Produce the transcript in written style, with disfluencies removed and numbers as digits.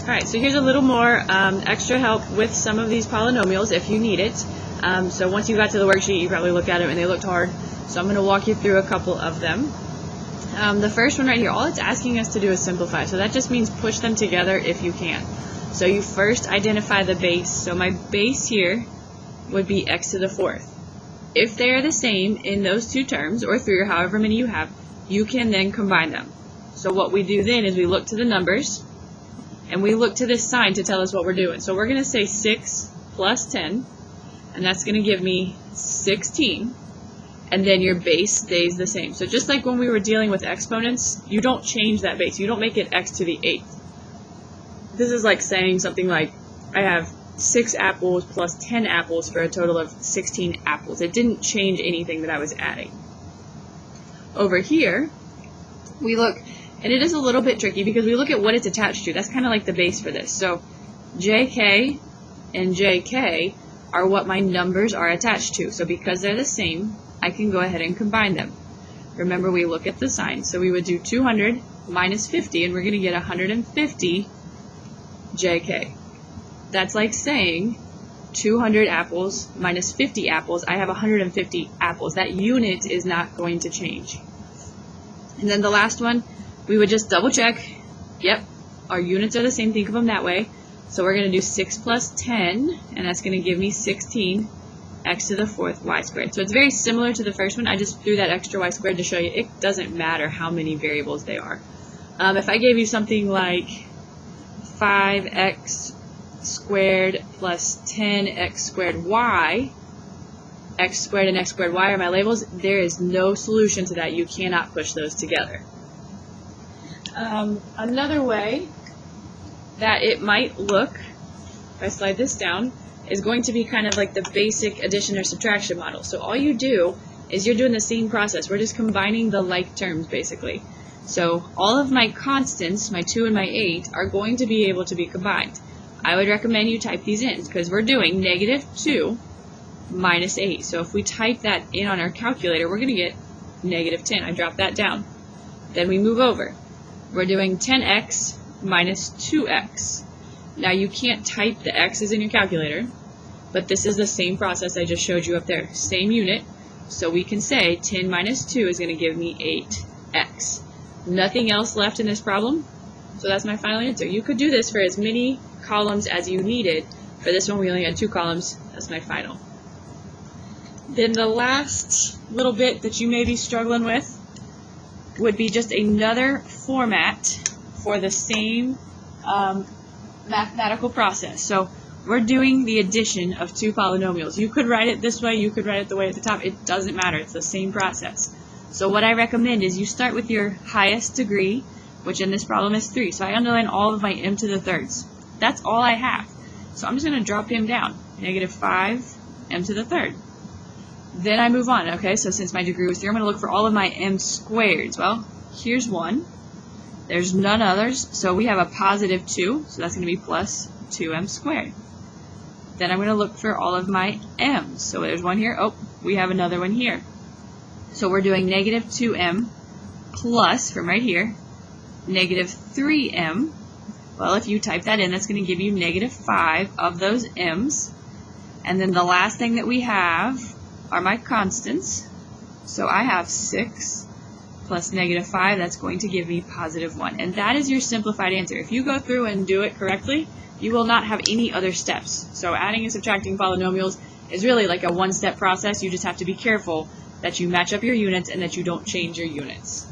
Alright, so here's a little more extra help with some of these polynomials if you need it. So once you got to the worksheet, you probably looked at them and they looked hard. So I'm going to walk you through a couple of them. The first one right here, all it's asking us to do is simplify. So that just means push them together if you can. So you first identify the base. So my base here would be x to the fourth. If they are the same in those two terms, or three, or however many you have, you can then combine them. So what we do then is we look to the numbers, and we look to this sign to tell us what we're doing. So we're going to say 6 plus 10, and that's going to give me 16, and then your base stays the same. So just like when we were dealing with exponents, you don't change that base. You don't make it x to the 8th. This is like saying something like, I have 6 apples plus 10 apples for a total of 16 apples. It didn't change anything that I was adding. Over here, we look, and it is a little bit tricky because we look at what it's attached to. That's kind of like the base for this. So JK and JK are what my numbers are attached to. So because they're the same, I can go ahead and combine them. Remember, we look at the sign. So we would do 200 minus 50, and we're going to get 150 JK. That's like saying 200 apples minus 50 apples. I have 150 apples. That unit is not going to change. And then the last one, we would just double check. Yep, our units are the same. Think of them that way. So we're going to do 6 plus 10, and that's going to give me 16 x to the fourth y squared. So it's very similar to the first one. I just threw that extra y squared to show you it doesn't matter how many variables they are. If I gave you something like 5x squared plus 10x squared y, x squared and x squared y are my labels, there is no solution to that. You cannot push those together. Another way that it might look, if I slide this down, is going to be kind of like the basic addition or subtraction model. So all you do is you're doing the same process. We're just combining the like terms basically. So all of my constants, my 2 and my 8, are going to be able to be combined. I would recommend you type these in because we're doing negative 2 minus 8. So if we type that in on our calculator, we're going to get negative 10. I drop that down. Then we move over. We're doing 10x minus 2x. Now you can't type the x's in your calculator, but this is the same process I just showed you up there. Same unit. So we can say 10 minus 2 is going to give me 8x. Nothing else left in this problem. So that's my final answer. You could do this for as many columns as you needed. For this one, we only had 2 columns. That's my final. Then the last little bit that you may be struggling with would be just another format for the same mathematical process. So we're doing the addition of 2 polynomials. You could write it this way, you could write it the way at the top. It doesn't matter. It's the same process. So what I recommend is you start with your highest degree, which in this problem is 3. So I underline all of my m to the thirds. That's all I have. So I'm just going to drop him down. Negative 5 m to the third. Then I move on. Okay, so since my degree was 3, I'm going to look for all of my m squareds. Well, here's one. There's none others. So we have a positive 2. So that's going to be plus 2m squared. Then I'm going to look for all of my m's. So there's one here. Oh, we have another one here. So we're doing negative 2m plus, from right here, negative 3m. Well, if you type that in, that's going to give you negative 5 of those m's. And then the last thing that we have are my constants. So I have 6 plus negative 5. That's going to give me positive 1. And that is your simplified answer. If you go through and do it correctly, you will not have any other steps. So adding and subtracting polynomials is really like a one-step process. You just have to be careful that you match up your units and that you don't change your units.